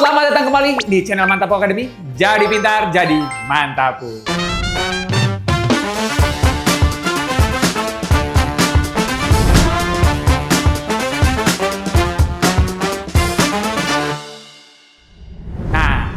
selamat datang kembali di channel Mantapu Academy. Jadi pintar, jadi mantapu.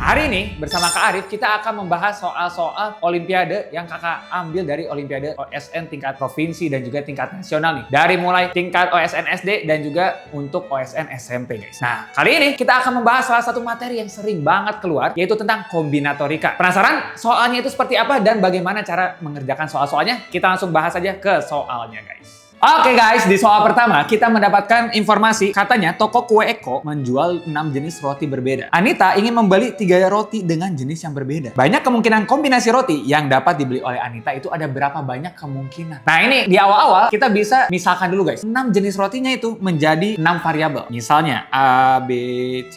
Hari ini bersama Kak Arif kita akan membahas soal-soal Olimpiade yang Kakak ambil dari Olimpiade OSN tingkat provinsi dan juga tingkat nasional nih. Dari mulai tingkat OSN SD dan juga untuk OSN SMP guys. Nah kali ini kita akan membahas salah satu materi yang sering banget keluar, yaitu tentang kombinatorika. Penasaran soalnya itu seperti apa dan bagaimana cara mengerjakan soal-soalnya? Kita langsung bahas aja ke soalnya guys. Oke guys, di soal pertama kita mendapatkan informasi katanya toko kue Eko menjual 6 jenis roti berbeda. Anita ingin membeli 3 roti dengan jenis yang berbeda. Banyak kemungkinan kombinasi roti yang dapat dibeli oleh Anita itu ada berapa banyak kemungkinan. Nah ini di awal-awal kita bisa misalkan dulu guys. 6 jenis rotinya itu menjadi 6 variabel. Misalnya A, B, C,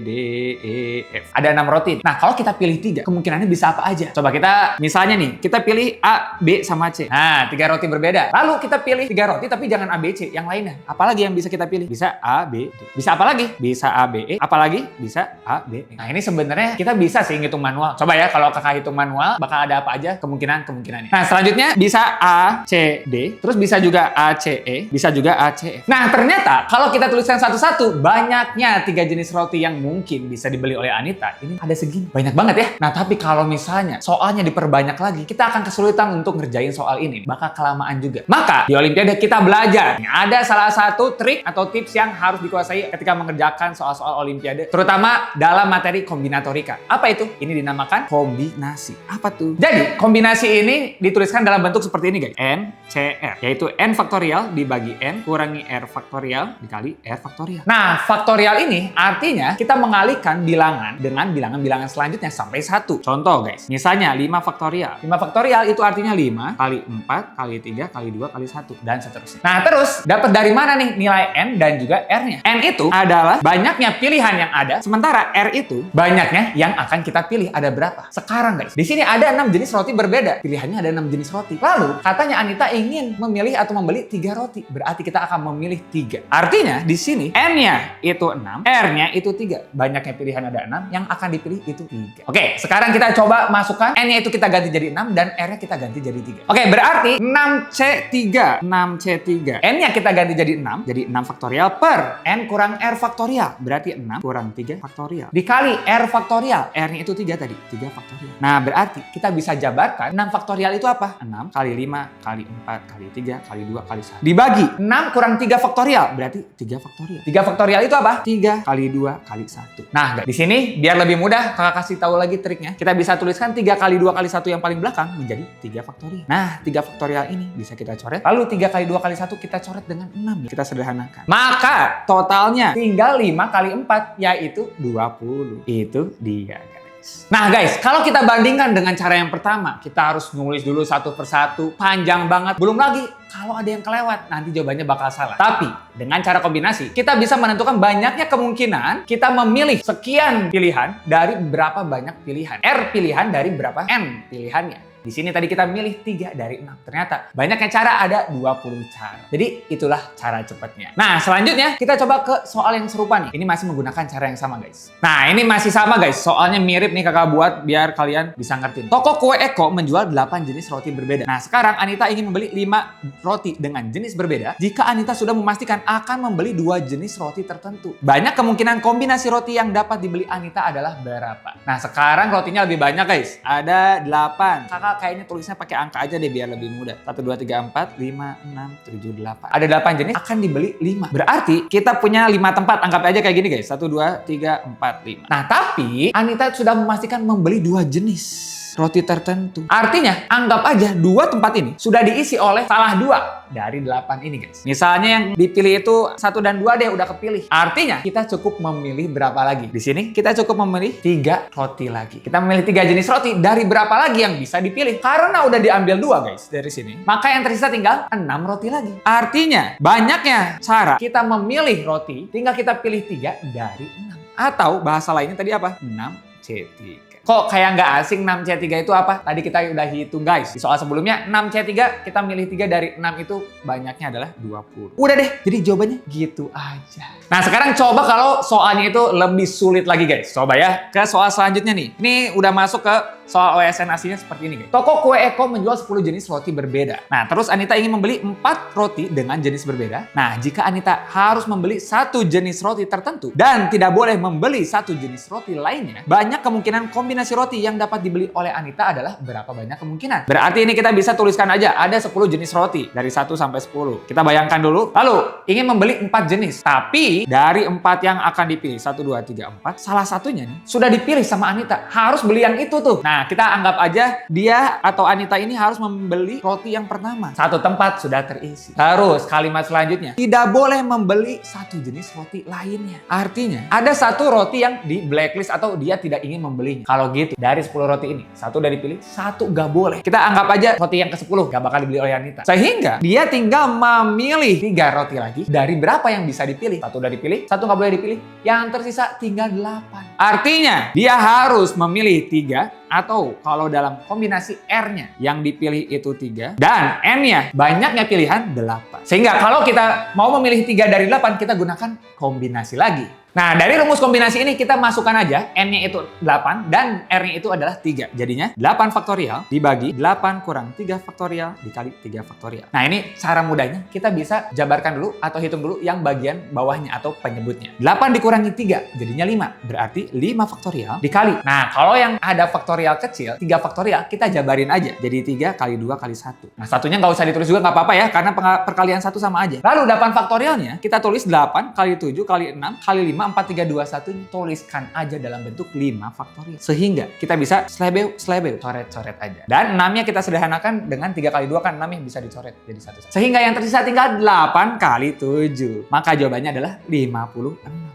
D, E, F. Ada 6 roti. Nah kalau kita pilih 3, kemungkinannya bisa apa aja? Coba kita misalnya nih, kita pilih A, B, sama C. Nah 3 roti berbeda. Lalu kita pilih 3 roti tapi jangan A, B, C, yang lainnya. Apalagi yang bisa kita pilih? Bisa A, B, D. Bisa apa lagi? Bisa A, B, E. Apalagi? Bisa A, B, E. Nah ini sebenarnya kita bisa sih ngitung manual. Coba ya kalau kakak hitung manual bakal ada apa aja kemungkinannya. Nah selanjutnya bisa A, C, D. Terus bisa juga A, C, E. Bisa juga A, C, F. Nah ternyata kalau kita tuliskan satu-satu, banyaknya 3 jenis roti yang mungkin bisa dibeli oleh Anita. Ini ada segini. Banyak banget ya. Nah tapi kalau misalnya soalnya diperbanyak lagi, kita akan kesulitan untuk ngerjain soal ini. Bakal kelamaan juga. Maka di Olimpiade kita belajar. Ada salah satu trik atau tips yang harus dikuasai ketika mengerjakan soal-soal Olimpiade, terutama dalam materi kombinatorika. Apa itu? Ini dinamakan kombinasi. Apa tuh? Jadi, kombinasi ini dituliskan dalam bentuk seperti ini guys. N, C, R. Yaitu N faktorial dibagi N kurangi R faktorial dikali R faktorial. Nah, faktorial ini artinya kita mengalihkan bilangan dengan bilangan-bilangan selanjutnya sampai 1. Contoh guys, misalnya 5 faktorial. 5 faktorial itu artinya 5 kali 4 kali 3 kali 2 kali 1 dan seterusnya. Nah terus dapat dari mana nih nilai N dan juga R-nya? N itu adalah banyaknya pilihan yang ada, sementara R itu banyaknya yang akan kita pilih. Ada berapa? Sekarang guys, di sini ada 6 jenis roti berbeda. Pilihannya ada 6 jenis roti. Lalu katanya Anita ingin memilih atau membeli 3 roti. Berarti kita akan memilih 3. Artinya di sini N-nya itu 6, R-nya itu 3. Banyaknya pilihan ada 6, yang akan dipilih itu 3. Oke, sekarang kita coba masukkan N-nya itu kita ganti jadi 6 dan R-nya kita ganti jadi 3. Oke, berarti 6C3. 6C3. N-nya kita ganti jadi 6. Jadi 6 faktorial per N kurang R faktorial. Berarti 6 kurang 3 faktorial. Dikali R faktorial. R-nya itu 3 tadi. 3 faktorial. Nah berarti kita bisa jabarkan 6 faktorial itu apa? 6 kali 5 kali 4 kali 3 kali 2 kali 1. Dibagi 6 kurang 3 faktorial. Berarti 3 faktorial. 3 faktorial itu apa? 3 kali 2 kali 1. Nah di sini biar lebih mudah kakak kasih tahu lagi triknya. Kita bisa tuliskan 3 kali 2 kali 1 yang paling belakang menjadi 3 faktorial. Nah 3 faktorial ini bisa kita coret. Lalu 3 kali 2 kali 1 kita coret dengan 6. Kita sederhanakan. Maka totalnya tinggal 5 kali 4 yaitu 20. Itu dia guys. Nah guys, kalau kita bandingkan dengan cara yang pertama, kita harus nulis dulu satu persatu. Panjang banget. Belum lagi kalau ada yang kelewat, nanti jawabannya bakal salah. Tapi dengan cara kombinasi, kita bisa menentukan banyaknya kemungkinan kita memilih sekian pilihan dari berapa banyak pilihan. R pilihan dari berapa N pilihannya. Di sini tadi kita milih 3 dari 6. Ternyata banyaknya cara ada 20 cara. Jadi itulah cara cepatnya. Nah selanjutnya kita coba ke soal yang serupa nih. Ini masih menggunakan cara yang sama guys. Nah ini masih sama guys. Soalnya mirip nih kakak buat biar kalian bisa ngertiin. Toko kue Eko menjual 8 jenis roti berbeda. Nah sekarang Anita ingin membeli 5 roti dengan jenis berbeda. Jika Anita sudah memastikan akan membeli 2 jenis roti tertentu. Banyak kemungkinan kombinasi roti yang dapat dibeli Anita adalah berapa? Nah sekarang rotinya lebih banyak guys. Ada 8. Kakak kayaknya tulisnya pakai angka aja deh biar lebih mudah. 1, 2, 3, 4, 5, 6, 7, 8. Ada 8 jenis, akan dibeli 5. Berarti kita punya 5 tempat. Anggap aja kayak gini guys. 1, 2, 3, 4, 5. Nah tapi Anita sudah memastikan membeli 2 jenis roti tertentu. Artinya anggap aja 2 tempat ini sudah diisi oleh salah 2 dari 8 ini guys. Misalnya yang dipilih itu 1 dan 2 deh udah kepilih. Artinya kita cukup memilih berapa lagi? Di sini kita cukup memilih 3 roti lagi. Kita memilih 3 jenis roti dari berapa lagi yang bisa dipilih? Karena udah diambil 2 guys dari sini. Maka yang tersisa tinggal 6 roti lagi. Artinya banyaknya cara kita memilih roti tinggal kita pilih 3 dari 6. Atau bahasa lainnya tadi apa? 6C3. Kok kayak nggak asing 6C3 itu apa? Tadi kita udah hitung guys. Di soal sebelumnya 6C3 kita milih 3 dari 6 itu banyaknya adalah 20. Udah deh, jadi jawabannya gitu aja. Nah sekarang coba kalau soalnya itu lebih sulit lagi guys. Coba ya ke soal selanjutnya nih. Ini udah masuk ke soal OSN aslinya seperti ini guys. Toko kue Eko menjual 10 jenis roti berbeda. Nah terus Anita ingin membeli 4 roti dengan jenis berbeda. Nah jika Anita harus membeli 1 jenis roti tertentu dan tidak boleh membeli 1 jenis roti lainnya, banyak kemungkinan kombinasi roti yang dapat dibeli oleh Anita adalah berapa banyak kemungkinan? Berarti ini kita bisa tuliskan aja ada 10 jenis roti dari 1 sampai 10. Kita bayangkan dulu. Lalu ingin membeli 4 jenis. Tapi dari 4 yang akan dipilih 1, 2, 3, 4, salah satunya nih sudah dipilih sama Anita. Harus beli yang itu tuh. Nah kita anggap aja dia atau Anita ini harus membeli roti yang pertama. 1 tempat sudah terisi. Terus kalimat selanjutnya tidak boleh membeli 1 jenis roti lainnya. Artinya ada 1 roti yang di blacklist atau dia tidak ingin membelinya. Kalau gitu dari 10 roti ini 1 udah dipilih, 1 gak boleh. Kita anggap aja roti yang ke-10 gak bakal dibeli oleh Anita. Sehingga dia tinggal memilih 3 roti lagi dari berapa yang bisa dipilih. 1 udah dipilih, 1 gak boleh dipilih. Yang tersisa tinggal 8. Artinya dia harus memilih 3 atau kalau dalam kombinasi R-nya yang dipilih itu 3 dan N-nya banyaknya pilihan 8. Sehingga kalau kita mau memilih 3 dari 8 kita gunakan kombinasi lagi. Nah, dari rumus kombinasi ini kita masukkan aja N-nya itu 8 dan R-nya itu adalah 3. Jadinya 8 faktorial dibagi 8 kurang 3 faktorial dikali 3 faktorial. Nah, ini cara mudahnya kita bisa jabarkan dulu atau hitung dulu yang bagian bawahnya atau penyebutnya. 8 dikurangi 3 jadinya 5. Berarti 5 faktorial dikali. Nah, kalau yang ada faktorial kecil, 3 faktorial kita jabarin aja. Jadi 3 kali 2 kali 1. Nah, satunya nggak usah ditulis juga nggak apa-apa ya karena perkalian 1 sama aja. Lalu 8 faktorialnya kita tulis 8 kali 7 kali 6 kali 5 4, 3, 2, 1 tuliskan aja dalam bentuk 5 faktorial. Sehingga kita bisa slebeu, coret-coret aja. Dan 6-nya kita sederhanakan dengan 3 kali 2 kan 6-nya bisa dicoret jadi 1. Sehingga yang tersisa tinggal 8 kali 7. Maka jawabannya adalah 56.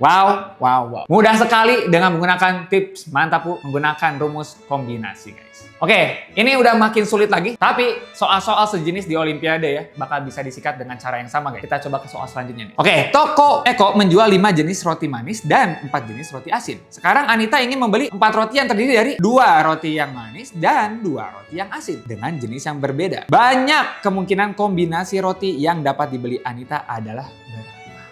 Wow. Mudah sekali dengan menggunakan tips mantap menggunakan rumus kombinasi guys. Oke, ini udah makin sulit lagi. Tapi soal-soal sejenis di Olimpiade ya bakal bisa disikat dengan cara yang sama guys. Kita coba ke soal selanjutnya nih. Oke, toko Eko menjual 5 jenis roti manis dan 4 jenis roti asin. Sekarang Anita ingin membeli 4 roti yang terdiri dari 2 roti yang manis dan 2 roti yang asin dengan jenis yang berbeda. Banyak kemungkinan kombinasi roti yang dapat dibeli Anita adalah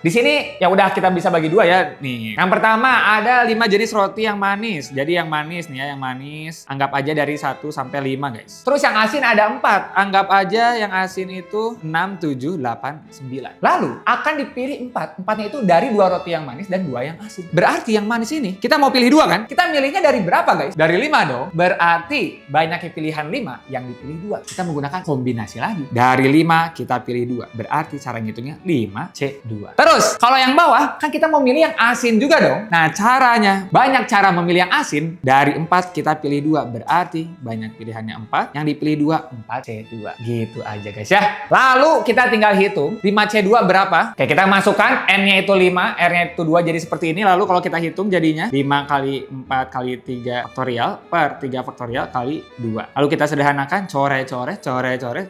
di sini ya udah kita bisa bagi 2 ya. Nih, yang pertama ada 5 jenis roti yang manis. Jadi yang manis nih ya, yang manis anggap aja dari 1 sampai 5 guys. Terus yang asin ada 4. Anggap aja yang asin itu 6, 7, 8, 9. Lalu akan dipilih 4. 4-nya itu dari 2 roti yang manis dan 2 yang asin. Berarti yang manis ini kita mau pilih 2 kan? Kita milihnya dari berapa guys? Dari 5 dong. Berarti banyaknya pilihan 5 yang dipilih 2. Kita menggunakan kombinasi lagi. Dari 5 kita pilih 2. Berarti cara ngitungnya 5C2. Terus, kalau yang bawah, kan kita mau milih yang asin juga dong. Nah, caranya, banyak cara memilih yang asin. Dari 4, kita pilih 2. Berarti, banyak pilihannya 4. Yang dipilih 2, 4C2. Gitu aja guys ya. Lalu, kita tinggal hitung. 5C2 berapa? Oke, kita masukkan. N-nya itu 5, R-nya itu 2. Jadi seperti ini. Lalu, kalau kita hitung jadinya 5 kali 4 kali 3 faktorial per 3 faktorial kali 2. Lalu, kita sederhanakan. Coret.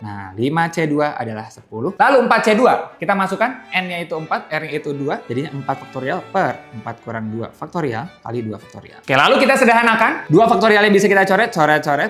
Nah, 5C2 adalah 10. Lalu, 4C2. Kita masukkan. N-nya itu 4. R-nya itu 2, jadinya 4 faktorial per 4 kurang 2 faktorial kali 2 faktorial. Oke, lalu kita sederhanakan. 2 faktorialnya bisa kita coret.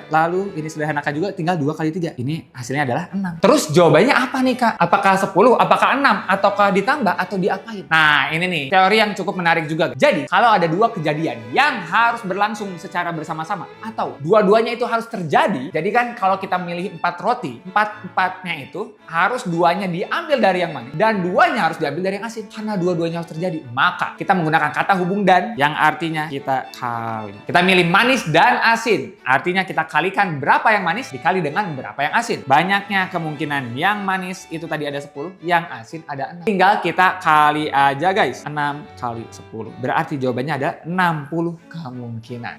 Lalu ini sederhanakan juga, tinggal 2 kali 3. Ini hasilnya adalah 6. Terus jawabannya apa nih Kak? Apakah 10, apakah 6, ataukah ditambah atau diapain? Nah, ini nih teori yang cukup menarik juga. Jadi, kalau ada 2 kejadian yang harus berlangsung secara bersama-sama atau dua-duanya itu harus terjadi, jadi kan kalau kita milih 4 roti, 4-4-nya itu harus 2-nya diambil dari yang manis dan 2-nya harus diambil dari yang asin. Karena dua-duanya harus terjadi, maka kita menggunakan kata hubung dan yang artinya kita kali. Kita milih manis dan asin. Artinya kita kalikan berapa yang manis dikali dengan berapa yang asin. Banyaknya kemungkinan yang manis itu tadi ada 10, yang asin ada 6. Tinggal kita kali aja guys. 6 kali 10. Berarti jawabannya ada 60 kemungkinan.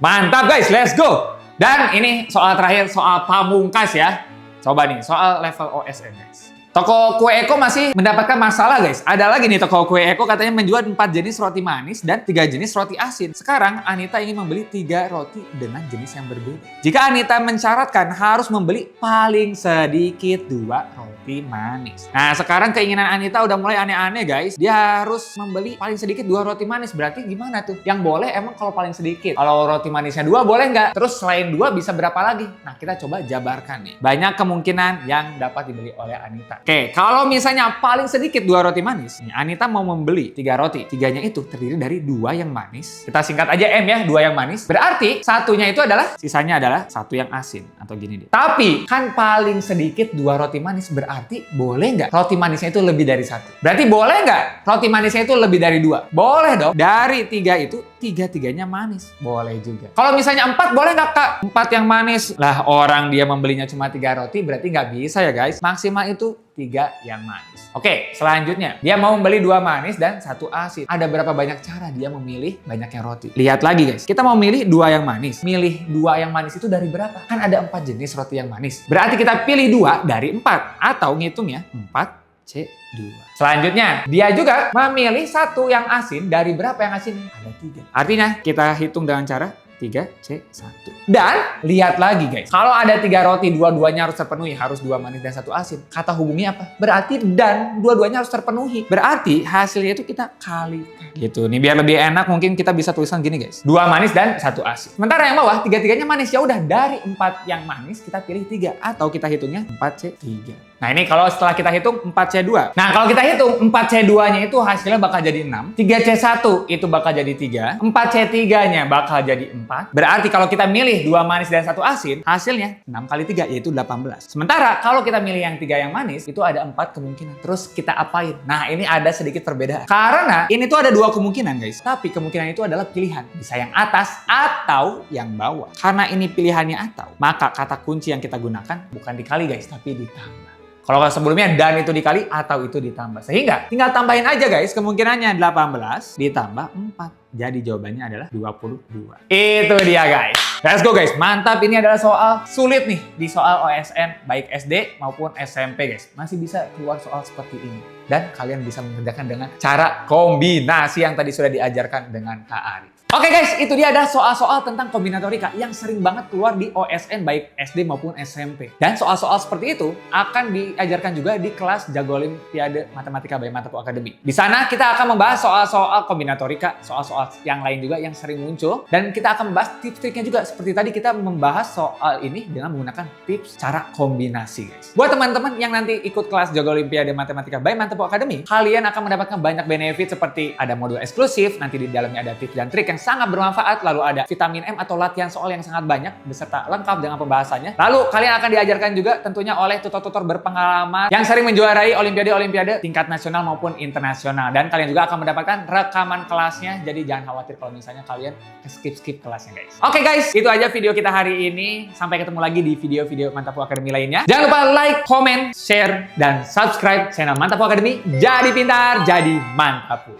Mantap guys, let's go. Dan ini soal terakhir, soal pamungkas ya. Coba nih, soal level OSN guys. Toko Kue Eko masih mendapatkan masalah guys. Ada lagi nih toko Kue Eko katanya menjual 4 jenis roti manis dan 3 jenis roti asin. Sekarang Anita ingin membeli 3 roti dengan jenis yang berbeda. Jika Anita mensyaratkan harus membeli paling sedikit 2 roti manis. Nah sekarang keinginan Anita udah mulai aneh-aneh guys. Dia harus membeli paling sedikit 2 roti manis. Berarti gimana tuh? Yang boleh emang kalau paling sedikit. Kalau roti manisnya 2 boleh nggak? Terus selain 2 bisa berapa lagi? Nah kita coba jabarkan nih. Banyak kemungkinan yang dapat dibeli oleh Anita. Oke, kalau misalnya paling sedikit 2 roti manis, nih Anita mau membeli 3 roti. 3-nya itu terdiri dari 2 yang manis. Kita singkat aja M ya, 2 yang manis. Berarti satunya itu adalah, sisanya adalah 1 yang asin. Atau gini deh. Tapi kan paling sedikit 2 roti manis, berarti boleh nggak roti manisnya itu lebih dari 1? Berarti boleh nggak roti manisnya itu lebih dari 2? Boleh dong. Dari 3 itu, 3-3-nya manis. Boleh juga. Kalau misalnya 4, boleh nggak Kak? 4 yang manis. Lah orang dia membelinya cuma 3 roti, berarti nggak bisa ya guys. Maksimal itu 3 yang manis. Oke, selanjutnya. Dia mau membeli 2 manis dan 1 asin. Ada berapa banyak cara dia memilih banyaknya roti? Lihat lagi guys. Kita mau milih 2 yang manis. Milih 2 yang manis itu dari berapa? Kan ada 4 jenis roti yang manis. Berarti kita pilih 2 dari 4. Atau ngitungnya 4C2. Selanjutnya, dia juga memilih 1 yang asin dari berapa yang asin? Ada 3. Artinya, kita hitung dengan cara 3C1. Dan lihat lagi guys, kalau ada 3 roti, dua-duanya harus terpenuhi, harus 2 manis dan 1 asin. Kata hubungnya apa? Berarti dan dua-duanya harus terpenuhi. Berarti hasilnya itu kita kalikan. Gitu. Nih biar lebih enak mungkin kita bisa tulisan gini guys. 2 manis dan 1 asin. Sementara yang bawah 3-3-nya manis. Ya udah dari 4 yang manis kita pilih 3 atau kita hitungnya 4C3. Nah ini kalau setelah kita hitung 4C2. Nah kalau kita hitung 4C2-nya itu hasilnya bakal jadi 6. 3C1 itu bakal jadi 3. 4C3-nya bakal jadi 4. Berarti kalau kita milih 2 manis dan 1 asin, hasilnya 6 kali 3 yaitu 18. Sementara kalau kita milih yang 3 yang manis, itu ada 4 kemungkinan. Terus kita apain? Nah ini ada sedikit perbedaan. Karena ini tuh ada 2 kemungkinan guys. Tapi kemungkinan itu adalah pilihan. Bisa yang atas atau yang bawah. Karena ini pilihannya atau, maka kata kunci yang kita gunakan bukan dikali guys, tapi ditambah. Kalau sebelumnya dan itu dikali atau itu ditambah. Sehingga tinggal tambahin aja guys. Kemungkinannya 18 ditambah 4. Jadi jawabannya adalah 22. Itu dia guys. Let's go guys. Mantap, ini adalah soal sulit nih. Di soal OSN baik SD maupun SMP guys. Masih bisa keluar soal seperti ini. Dan kalian bisa mengerjakan dengan cara kombinasi yang tadi sudah diajarkan dengan Kak Ari. Oke guys, itu dia ada soal-soal tentang kombinatorika yang sering banget keluar di OSN baik SD maupun SMP. Dan soal-soal seperti itu akan diajarkan juga di kelas Jago Olimpiade Matematika by Mantap Academy. Di sana kita akan membahas soal-soal kombinatorika, soal-soal yang lain juga yang sering muncul. Dan kita akan membahas tips-triknya juga. Seperti tadi kita membahas soal ini dengan menggunakan tips cara kombinasi guys. Buat teman-teman yang nanti ikut kelas Jago Olimpiade Matematika by Mantap Academy, kalian akan mendapatkan banyak benefit seperti ada modul eksklusif, nanti di dalamnya ada tips dan trik yang sangat bermanfaat, lalu ada vitamin M atau latihan soal yang sangat banyak beserta lengkap dengan pembahasannya. Lalu kalian akan diajarkan juga tentunya oleh tutor-tutor berpengalaman yang sering menjuarai olimpiade-olimpiade tingkat nasional maupun internasional, dan kalian juga akan mendapatkan rekaman kelasnya. Jadi jangan khawatir kalau misalnya kalian skip kelasnya guys. Oke guys, itu aja video kita hari ini. Sampai ketemu lagi di video-video Mantapu Academy lainnya. Jangan lupa like, comment, share, dan subscribe channel Mantapu Academy. Jadi pintar, jadi Mantapu.